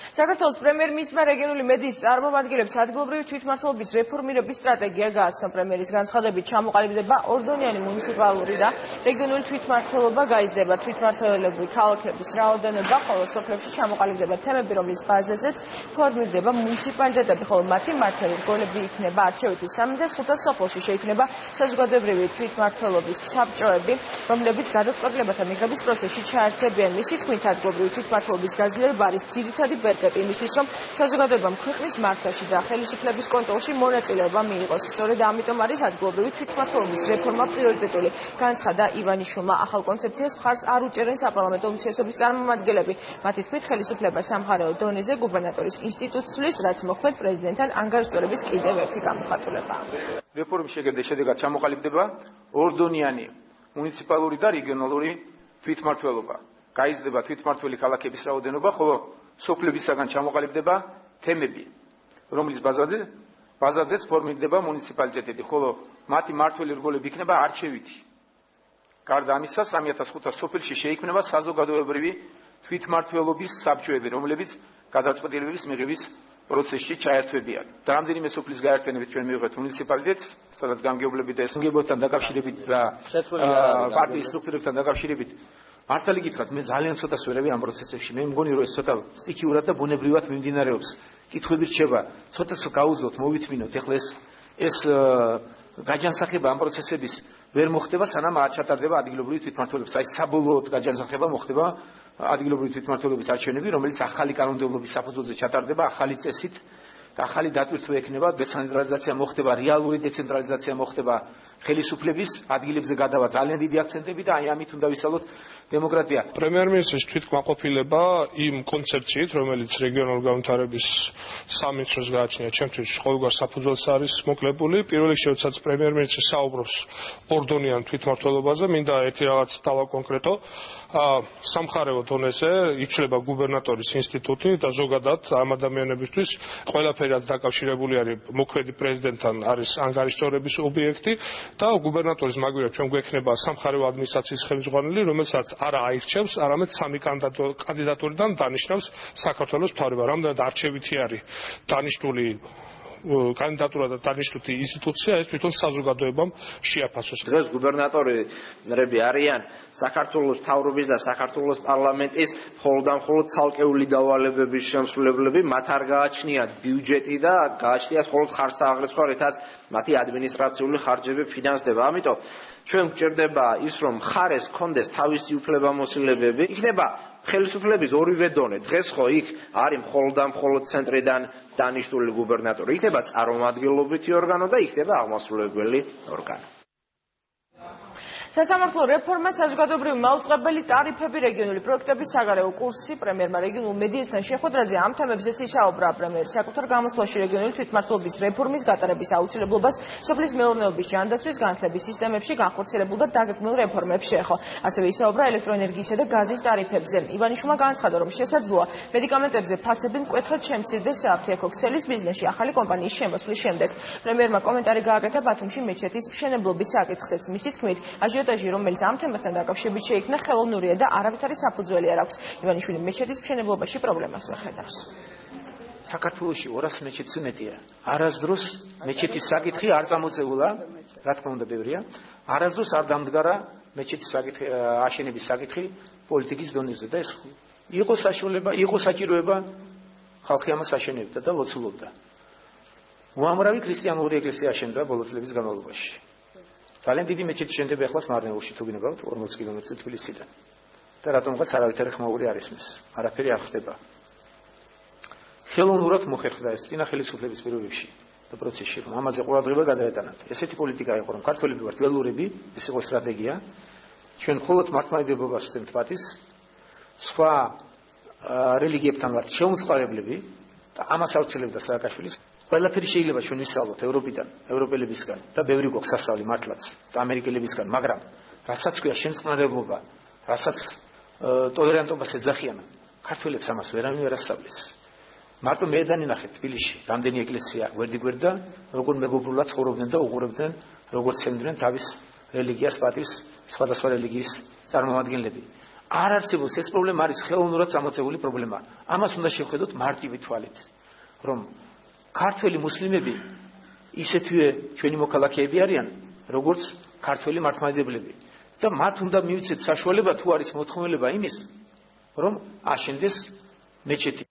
საქართველოს პრემიერ-მინისტრმა რეგიონული მედიის წარმომადგენლებს ადგილობრივი თვითმმართველობის რეფორმირების სტრატეგია გააცნო. პრემიერის განცხადებით ჩამოყალიბდება ორდონიანი მუნიციპალური და რეგიონული თვითმმართველობა, გაიზრდება თვითმმართველობრივი ქალაქების რაოდენობა, ხოლო სოფლებში ჩამოყალიბდება თემები, რომლის ბაზაზეც ფორმირდება მუნიციპალიტეტები, ხოლო მათი მმართველი რგოლები იქნება არჩევითი 305 სოფელში შეიქმნება საზოგადოებრივი თვითმმართველობის საბჭოები, რომლებიც გადაწყვეტილებათა მიღების პროცესში ჩაერთებიან. მისი თქმით, ადგილობრივი თვითმმართველობის გაძლიერება არის ძირითადი ბერკეტი იმისთვის, რომ საზოგადოებამ ქვეყნის მართვის და ხელისუფლების კონტროლში მონაწილეობა მიიღოს. სწორედ ამიტომ არის ადგილობრივი თვითმმართველობის რეფორმა პრიორიტეტული, განცხადა ივანიშვილმა. ახალ კონცეფციას მხარს არ უჭერენ საპარლამენტო უმცირესობის წარმომადგენლები. მათი თქმით, ხელისუფლება სამხარეო დონეზე გუბერნატორის ინსტიტუტს ცვლის, რაც მოხდეთ პრეზიდენტთან ანგარიშწორების კიდევ ერთი გამოხატულებაა. რეფორმის შედეგად ჩამოყალიბდება ორდონიანი მუნიციპალური და რეგიონალური თვითმმართველობა. გაიზრდება თვითმმართველი ქალაქების რაოდენობა, ხოლო სოფლებისაგან ჩამოყალიბდება თემები, რომლის ბაზაზეც ფორმირდება მუნიციპალიტეტები, ხოლო მათი მმართველი რგოლები იქნება არჩევითი. გარდა ამისა, 305 სოფელში შეიქმნება საზოგადოებრივი თვითმმართველობის საბჭოები, რომლებიც გადაწყვეტილებების მიღების პროცესში ჩაერთვებიან. და რამდენიმე სოფლის გაერთიანებით ჩვენ მივიღეთ მუნიციპალიტეტს, სადაც გამგეობლებით და ესმგებოთთან დაკავშირებით და პარტიის სტრუქტურებთან დაკავშირებით მართალი გითხრათ, მე ძალიან ცოტას ვერევი ამ პროცესებში. მე მგონი, რომ ეს ცოტა სტიქიურად და ბუნებრივად მიმდინარეობს. კითხვები რჩება, ცოტას გაუძლოთ, მოვითმინოთ. ეხლა ეს გაჯანსაღება ამ პროცესების ვერ მოხდება, სანამ არ ჩატარდება ადგილობრივი თვითმმართველობის. აი საბოლოოდ გაჯანსაღება მოხდება ადგილობრივი თვითმმართველობის არჩევნები, რომელიც ახალი კანონმდებლობის საფუძველზე ჩატარდება, ახალი წესით და ახალი დატვირთვა ექნება, დეცენტრალიზაცია მოხდება, რეალური დეცენტრალიზაცია მოხდება, ხელისუფლების ადგილებზე გადავა ძალიან დიდი აქცენტები და აი ამით უნდა ვისალოთ დემოკრატია. პრემიერ-მინისტრის თვითკმაყოფილება იმ კონცეფციით, რომელიც რეგიონულ განვითარების სამინისტროს გააჩნია, ჩემთვის ყოველგვარ საფუძველს არის მოკლებული. პირველ რიგში, როდესაც პრემიერ-მინისტრი საუბრობს ორდონიან თვითმმართველობაზე, მინდა ერთი რაღაც დავაკონკრეტო. სამხარეო დონეზე იცვლება გუბერნატორის ინსტიტუტი და ზოგადად ამ ადამიანებისთვის ყველაფერი რაც დაკავშირებული არის მოქმედი პრეზიდენტთან არის ანგარიშწორების ობიექტი და გუბერნატორის მაგვირად ჩვენ გვექნება სამხარეო ადმინისტრაციის ხელმძღვანელი, რომელსაც არა აირჩევს, არამედ სამი კანდიდატურიდან დანიშნავს საქართველოს მთავრობა. რამდენად არჩევითი არის დანიშნული კანდიდატურა და დანიშნული ინსტიტუცია, ეს თვითონ საზოგადოებამ შეაფასოს. დღეს გუბერნატორები არიან საქართველოს მთავრობის და საქართველოს პარლამენტის მხოლოდ ცალკეული დავალებების შემსრულებლები, მათ არ გააჩნიათ ბიუჯეტი და გააჩნიათ მხოლოდ ხარჯთა აღრიცხვა, რითაც მათი ადმინისტრაციული ხარჯები ფინანსდება. ამიტომ ჩვენ გვჭირდება ის, რომ მხარეს კონდეს თავისი უფლებამოსილებები, იქნება ხელისუფლების ორივე დონე. დღეს ხო იქ არის მხოლოდ ცენტრიდან დანიშნული გუბერნატორი, იქნება წარმომადგენლობითი ორგანო და იქნება აღმასრულებელი ორგანო. სასამართლო რეფორმა, საზოგადოებრივი მაუწყებელი ტარიფები, რეგიონული პროექტების საგარეო კურსი. პრემიერმა რეგიონულ მედიასთან შეხვედრაზე ამ თემებზეც ისაუბრა. პრემიერი საკუთარ გამოსვლაში რეგიონული თვითმმართველობის რეფორმის გატარების აუცილებლობას სოფლის მეურნეობის ჯანდაცვის განათლების სისტემებში განხორციელებულ და დაგეგმილ რეფორმებს შეეხო. ასევე ისაუბრა ელექტროენერგიისა და გაზის ტარიფებზე. ივანიშვილმა განცხადა, რომ შესაძლოა მედიკამენტებზე ფასები მკვეთრად შემცირდეს საფთიაქო ქსელის ბიზნესში ახალი კომპანიის შემოსვლის შემდეგ. პრემიერმა კომენტარი გააკეთა ბათუმში მეჩეთის მშენებლობის საკითხზეც. მისი თქმით, აჟიოტაჟი, რომელიც ამ თემასთან დაკავშირებით შეიქმნა, ხელოვნურია და არავითარი საფუძველი არ აქვს. ივანიშვილი მეჩეთის მშენებლობაში პრობლემას ვერ ხედავს. საქართველოში 200 მეჩეთს მეტია. არასდროს მეჩეთის საკითხი არ წამოწეულა, რა თქმა უნდა ბევრია. არასდროს არ დამდგარა მეჩეთის საკითხი, აშენების საკითხი პოლიტიკის დონეზე და ეს იყო საშუალება, იყო საჭიროება, ხალხი ამას აშენებდა და ლოცულობდა. უამრავი ქრისტიანული ეკლესია აშენდა ბოლო წლების განმავლობაში. ძალიან დიდი მეჩეთი შენდება ახლა სმარნეულში, თუ გინებავთ 40 კილომეტრზე თბილისიდან. და რატომღაც არავითარი ხმაური არ ისმის. არაფერი არ ხდება. ხელოვნურად მოხერხდა ეს წინა ხელისუფლების პირობებში და პროცესში, რომ ამაზე ყურადღება გადაეტანათ. ესეთი პოლიტიკა იყო, რომ ქართველები ვართ ველურები, ეს იყო სტრატეგია. ჩვენ მხოლოდ მართლმადიდებლობას ვსცემთ პატივს, სხვა რელიგიებთან ვართ შეუმწყალებლები და ამას აუცილებდა სააკაშვილის. ყველაფერი შეიძლება ჩვენ ვისწავლოთ ევროპიდან, ევროპელებისგან და ბევრი გვაქვს სასწავლი მართლაც და ამერიკელებისგან, მაგრამ რასაც ქვია შემწყნარებლობა, რასაც ტოლერანტობას ეძახიან, ქართველებს ამას ვერავინ ვერ ასწავლის. მარტო მე დანინახეთ თბილისში, რამდენი ეკლესია გვერდიგვერდა, როგორ მეგობრულად ცხოვრობდნენ და უყურებდნენ, როგორ ცემდნენ თავის რელიგიას პატივს სხვადასხვა რელიგიის წარმომადგენლები. არ არსებობს ეს პრობლემა არის ხელოვნურად წამოწეული პრობლემა. ამას უნდა შევხედოთ მარტივი თვალით, რომ ქართველი მუსლიმები ისეთვე ჩვენი მოქალაქეები არიან, როგორც ქართველი მართლმადიდებლები და მათ უნდა მივიცეთ საშუალება თუ არის მოთხოვნილება იმის, რომ აშენდეს მეჩეთი.